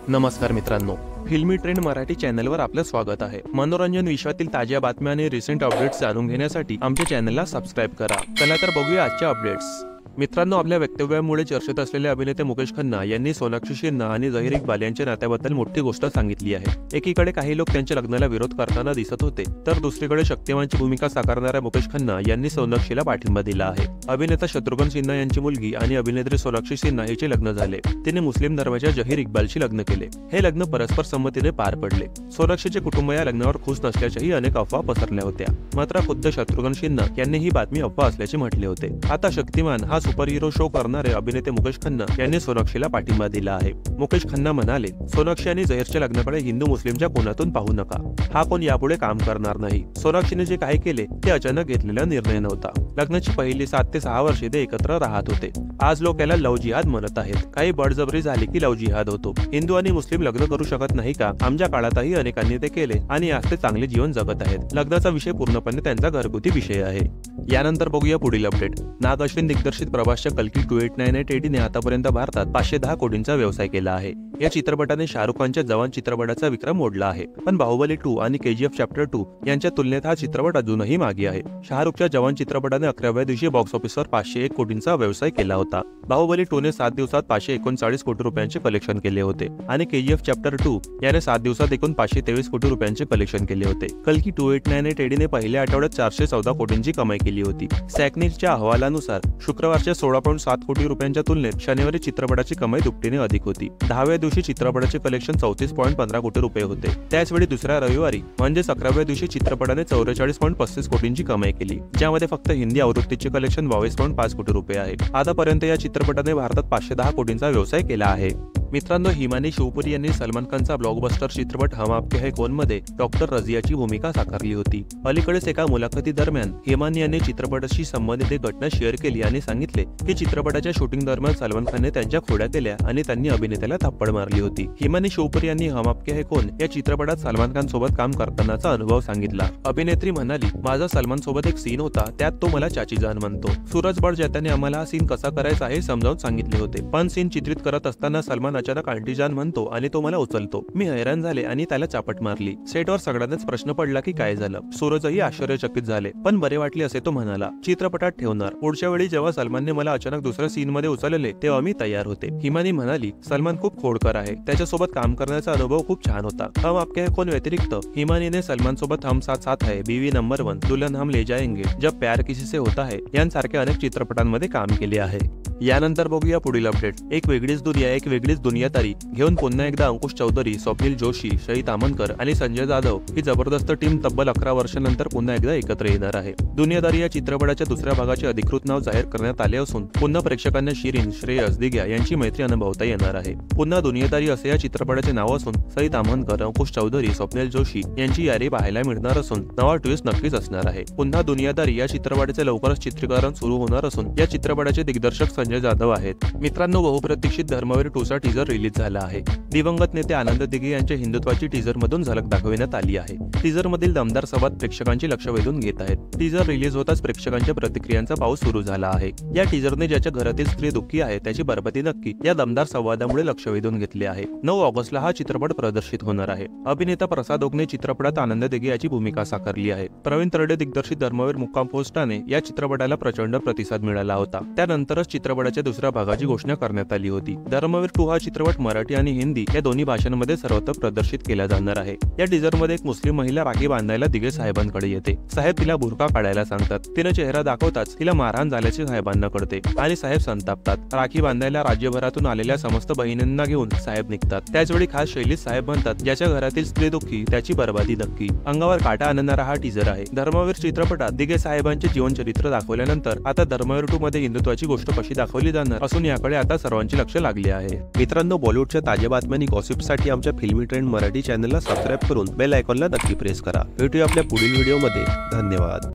नमस्कार मित्रांनो, फिल्मी ट्रेंड मराठी चॅनलवर आपलं स्वागत आहे। मनोरंजन विश्वातील ताज्या बातम्या आणि रिसेंट अपडेट्स जाणून घेण्यासाठी आमच्या चॅनलला सबस्क्राइब करा। चला तर बघूया आजच्या अपडेट्स। मित्रांनो, आपल्या वक्तव्यामुळे चर्चेत असलेले अभिनेते मुकेश खन्ना यांनी सोनाक्षी सिन्हा आणि झहीर इक्बाल यांच्या नात्याबद्दल मोठी गोष्ट सांगितली आहे। एकीकडे काही लोक त्यांच्या लग्नाला विरोध करताना दिसत होते, तर दुसरीकडे शक्तिमानची भूमिका साकारणाऱ्या मुकेश खन्ना यांनी सोनाक्षीला पाठिंबा दिला आहे। अभिनेता शत्रुघ्न सिन्हा यांची मुलगी आणि अभिनेत्री सोनाक्षी सिन्हा हिचे लग्न झाले। तिने मुस्लिम धर्माच्या झहीर इक्बालशी लग्न केले। हे लग्न परस्पर संमतीने पार पडले। सोनाक्षीचे कुटुंब या लग्नावर खुश नसल्याच्याही अनेक अफवा पसरल्या होत्या, मात्र खुद्द शत्रुघ्न सिन्हा यांनी ही बातमी अफवा असल्याचे म्हटले होते। आता शक्तिमान हा सुपर हिरो शो करणारे अभिनेते मुकेश खन्ना यांनी सोनाक्षीला पाठिंबा दिला आहे। मुकेश खन्ना म्हणाले, सोनाक्षी आणि झहीरच्या लग्नाकडे हिंदू मुस्लिमच्या कोनातून पाहू नका। हा कोण यापुढे काम करणार नाही। सोनाक्षीने जे काही केले ते अचानक घेतलेला निर्णय नव्हता। लग्नाची पहिली 7 ते 6 वर्षे ते एकत्र राहत होते। आज लोक याला लव्ह जिहाद म्हणत आहेत। काही बळजबरी झाली की लव्ह जिहाद होतो। हिंदू आणि मुस्लिम लग्न करू शकत नाही का? आमच्या काळातही अनेकांनी ते केले आणि आज ते चांगले जीवन जगत आहेत। लग्नाचा विषय पूर्णपणे त्यांचा घरगुती विषय आहे। यानंतर बघूया पुढील अपडेट। नाग अश्विन दिग्दर्शित प्रभासच्या कल्की 2898 ने आतापर्यंत भारतात 510 कोटींचा व्यवसाय केला आहे। या चित्रपटाने शाहरुख खानच्या जवान चित्रपटाचा विक्रम मोडला आहे, पण बाहुबली 2 आणि KGF चॅप्टर 2 यांच्या तुलनेत हा चित्रपट अजूनही मागे आहे। शाहरुखच्या जवान चित्रपटाने 11व्या दिवशी बॉक्स ऑफिसवर 501 कोटींचा व्यवसाय केला होता। बाहुबली 2 ने 7 दिवसात 539 कोटी रुपयांचे कलेक्शन केले होते आणि KGF चॅप्टर 2 याने 7 दिवसात एकूण 523 कोटी रुपयांचे कलेक्शन केले होते। कल्की 2898 ने पहिल्या आठवड्यात 414 कोटींची कमाई केली होती। सॅकनीच्या अहवालानुसार शुक्रवारच्या 16.7 कोटी रुपयांच्या तुलनेत शनिवारी चित्रपटाची कमाई दुपटीने अधिक होती। 10व्या दिवशी चित्रपटाचे कलेक्शन 34.15 कोटी रुपये होते। त्याचवेळी दुसऱ्या रविवारी म्हणजे 11व्या दिवशी चित्रपटाने 44.35 कोटींची कमाई केली, ज्यामध्ये फक्त हिंदी आवृत्तीचे कलेक्शन 22.5 कोटी रुपये आहे। आतापर्यंत या चित्रपटाने भारतात 510 कोटींचा व्यवसाय केला आहे। मित्रांनो, हिमानी शिवपुरी यांनी सलमान खानचा ब्लॉकबस्टर चित्रपट हम आपके है कौन मध्ये डॉक्टर रझियाची भूमिका साकारली होती। अलीकडेच एका मुलाखती दरम्यान हिमानी यांनी चित्रपटाशी संबंधित एक घटना शेअर केली आणि सांगितले की चित्रपटाच्या शूटिंग दरम्यान सलमान खानने त्यांच्या खोड्या केल्या आणि त्यांनी अभिनेत्याला थप्पड मारली होती। हिमानी शिवपुरी यांनी हम आपके है कौन या चित्रपटात सलमान खान सोबत काम करतानाचा अनुभव सांगितला। अभिनेत्री म्हणाली, माझा सलमान सोबत एक सीन होता, त्यात तो मला चाची जान म्हणतो। सूरज बडजात्याने आम्हाला हा सीन कसा करायचा हे समजावून सांगितले होते, पण सीन चित्रित करत असताना सलमान अचानक आंटी जान म्हणतो आणि तो मला उचलतो। मी हैराण झाले आणि त्याला चापट मारली। सेटवर सगळ्यांनाच प्रश्न पडला की काय झालं। सूरजही आश्चर्यचकित झाले, पण बरे वाटले असे तो म्हणाला। चित्रपटात ठेवणार। पुढच्या वेळी जेव्हा सलमानने मला अचानक दुसऱ्या सीन मध्ये उचलले तेव्हा मी तयार होते। हिमानी म्हणाली, सलमान खूप खोडकर आहे, त्याच्यासोबत काम करण्याचा अनुभव खूप छान होता। हम आपके है कौन व्यतिरिक्त हिमानीने सलमान सोबत हम साथ साथ है, बीवी नंबर 1, दुल्हन हम ले जाएंगे, जब प्यार किसी से होता है यांसारख्या अनेक चित्रपटांमध्ये काम केले आहे। यानंतर बघूया पुढील अपडेट। एक वेगळीच दुनिया, एक वेगळीच दुनियादारी घेऊन पुन्हा एकदा अंकुश चौधरी, स्वप्नील जोशी, शहीद आमनकर आणि संजय जाधव ही जबरदस्त टीम तब्बल 11 वर्षांनंतर पुन्हा एकदा एकत्र येणार आहे। दुनियादारी या चित्रपटाच्या दुसऱ्या भागाचे अधिकृत नाव जाहीर करण्यात आले असून पुन्हा प्रेक्षकांना शिरीन, श्रेयस, दिग्या यांची मैत्री अनुभवता येणार आहे। पुन्हा दुनियादारी असे या चित्रपटाचे नाव असून शहीद आमनकर, अंकुश चौधरी, स्वप्नील जोशी यांची यारी पाहायला मिळणार असून नवा ट्विस्ट नक्कीच असणार आहे। पुन्हा दुनियादारी या चित्रपटाचे लवकरच चित्रीकरण सुरू होणार असून या चित्रपटाचे दिग्दर्शक संजय जाधव आहेत। मित्रांनो, बहुप्रतीक्षित धर्मवीर 2 चा टीजर रिलीज झाला आहे। दिवंगत नेते आनंद दिघे यांच्या हिंदुत्वाची टीजर मधून झलक दाखवण्यात आली आहे। टीजर मधील दमदार संवाद प्रेक्षकांचे लक्ष वेधून घेत आहेत। टीजर रिलीज होताच प्रेक्षकांच्या प्रतिक्रियांचा पाऊस सुरू झाला आहे। या टीजरने ज्याच्या घरातील स्त्री दुःखी आहे त्याची बरबादी नक्की या दमदार संवादामुळे लक्ष वेधून घेतले आहे। 9 ऑगस्टला हा चित्रपट प्रदर्शित होणार आहे। अभिनेता प्रसाद ओकने चित्रपटात आनंद दिघे याची भूमिका साकारली आहे। प्रवीण तरडे दिग्दर्शित धर्मवीर मुक्काम पोस्टाने या चित्रपटाला प्रचंड प्रतिसाद मिळाला होता। त्यानंतरच चित्रपटाच्या दुसऱ्या भागाची घोषणा करण्यात आली होती। धर्मवीर 2 हा चित्रपट मराठी आणि हिंदी या दोन्ही भाषांमध्ये सर्वत्र प्रदर्शित केला जाणार आहे। या टीजर मध्ये एक मुस्लिम महिला राखी बांधायला दिघे साहेबांकडे येते। साहेब तिला बुरखा काढायला सांगतात। तिने चेहरा दाखवताच तिला मारहाण झाल्याचे साहेबांना कळते आणि साहेब संतापतात। राखी बांधायला राज्यभरातून आलेल्या समस्त बहिणींना घेऊन साहेब निघतात। त्याचवेळी खास शैलीत साहेब म्हणतात, ज्याच्या घरातील स्त्री दुःखी त्याची बरबादी नक्की। अंगावर काटा आणणारा हा टीजर आहे। धर्मवीर चित्रपटात दिघे साहेबांचे जीवनचरित्र दाखवल्यानंतर आता धर्मवीर 2 मध्ये हिंदुत्वाची गोष्ट कशी दाखवली जाणार असून याकडे आता सर्वांचे लक्ष लागले आहे। मित्रांनो, बॉलिवूडच्या ताज्या बातम्या आणि गॉसिपसाठी आमच्या फिल्मी ट्रेंड मराठी चॅनलला सबस्क्राइब करून बेल आयकॉनला नक्की प्रेस करा। भेटूया आपल्या पुढील व्हिडिओमध्ये। धन्यवाद।